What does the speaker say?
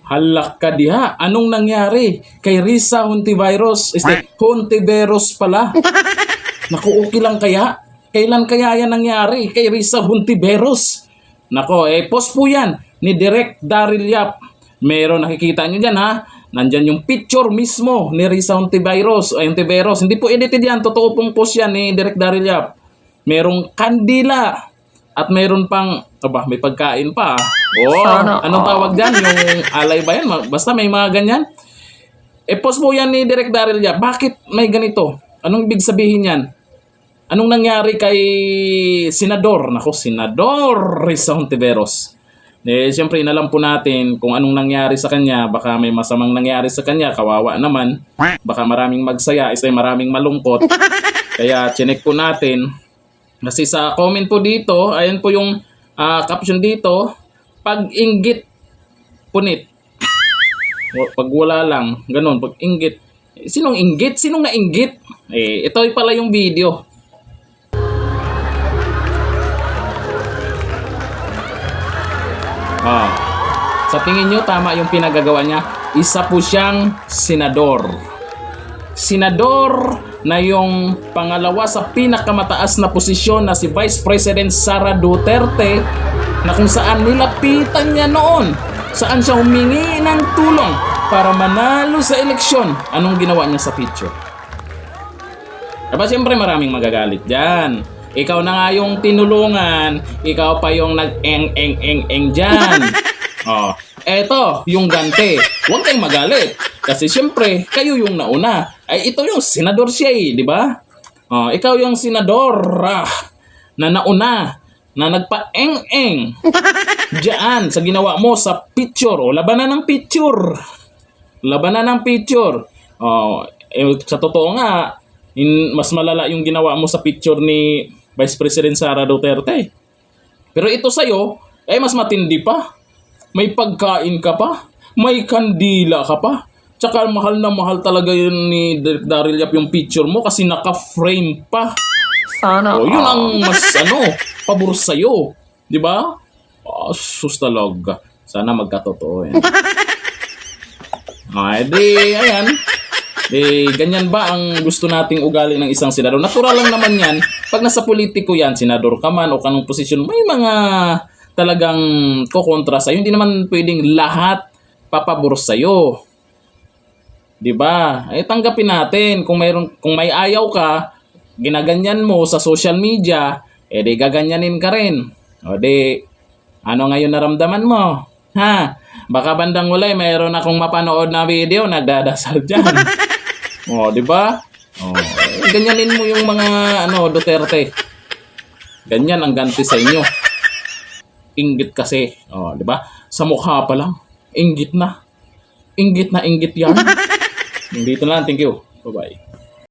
Halak ka diha. Anong nangyari kay Risa Hontiveros? Hontiveros pala. Naku, okay lang kaya? Kailan kaya yan nangyari kay Risa Hontiveros? Nako, post po yan ni Direk Daryl Yap. Meron, nakikita nyo dyan ha. Nandyan yung picture mismo ni Risa Hontiveros. Hindi po edited yan. Totoo pong post yan ni Direk Daryl Yap. Merong kandila. At meron pang, may pagkain pa. Anong tawag dyan? Yung alay ba yan? Basta may mga ganyan. Post po yan ni Direk Daryl Yap. Bakit may ganito? Anong ibig sabihin yan? Anong nangyari kay Senador? Senador Risa Hontiveros. Siyempre, inalam po natin kung anong nangyari sa kanya. Baka may masamang nangyari sa kanya. Kawawa naman. Baka maraming magsaya. Maraming malungkot. Kaya, chinek po natin. Kasi sa comment po dito, ayan po yung caption dito, pag-inggit, punit. Pag wala lang, ganun, pag-inggit. Sinong inggit? Sinong nainggit? Ito pala yung video. Sa tingin nyo, tama yung pinagagawa niya. Isa po siyang senador. Senador na yung pangalawa sa pinakamataas na posisyon na si Vice President Sara Duterte, na kung saan nilapitan niya noon, saan siya humingi ng tulong para manalo sa eleksyon. Anong ginawa niya sa picture? Siyempre maraming magagalit dyan. Ikaw na nga yung tinulungan, ikaw pa yung nag-eng dyan. Eto, yung ganti. Huwag kayong magalit. Kasi siyempre, kayo yung nauna. Ito yung senador siya di ba? Ikaw yung senador na nauna, na nagpa-eng diyan sa ginawa mo sa picture. Labanan ng picture. Labanan ng picture. Sa totoo nga, mas malala yung ginawa mo sa picture ni Vice President Sara Duterte. Pero ito sa'yo, mas matindi pa. May pagkain ka pa. May kandila ka pa. Tsaka mahal na mahal talaga yun ni Daryl Yap yung picture mo kasi naka-frame pa. Sana. Yun ang mas pabor sa'yo. Di ba? Sus talaga. Sana magkatotoo yan. Ayan. Ganyan ba ang gusto nating ugali ng isang senador? Natural lang naman yan. Pag nasa politiko yan, senador ka man o kanong posisyon, may mga talagang kukontra sa'yo. Hindi naman pwedeng lahat papabor sa'yo. Diba? Tanggapin natin. Kung may ayaw ka, ginaganyan mo sa social media, di gaganyanin ka rin. Ano ngayon naramdaman mo? Baka bandang ulay, mayroon akong mapanood na video, nagdadasal dyan. Diba? Ganyanin mo yung mga Duterte. Ganyan ang ganti sa inyo. Inggit kasi. Diba? Sa mukha pa lang. Inggit na. Inggit na inggit yan. Dito lang. Thank you. Bye-bye.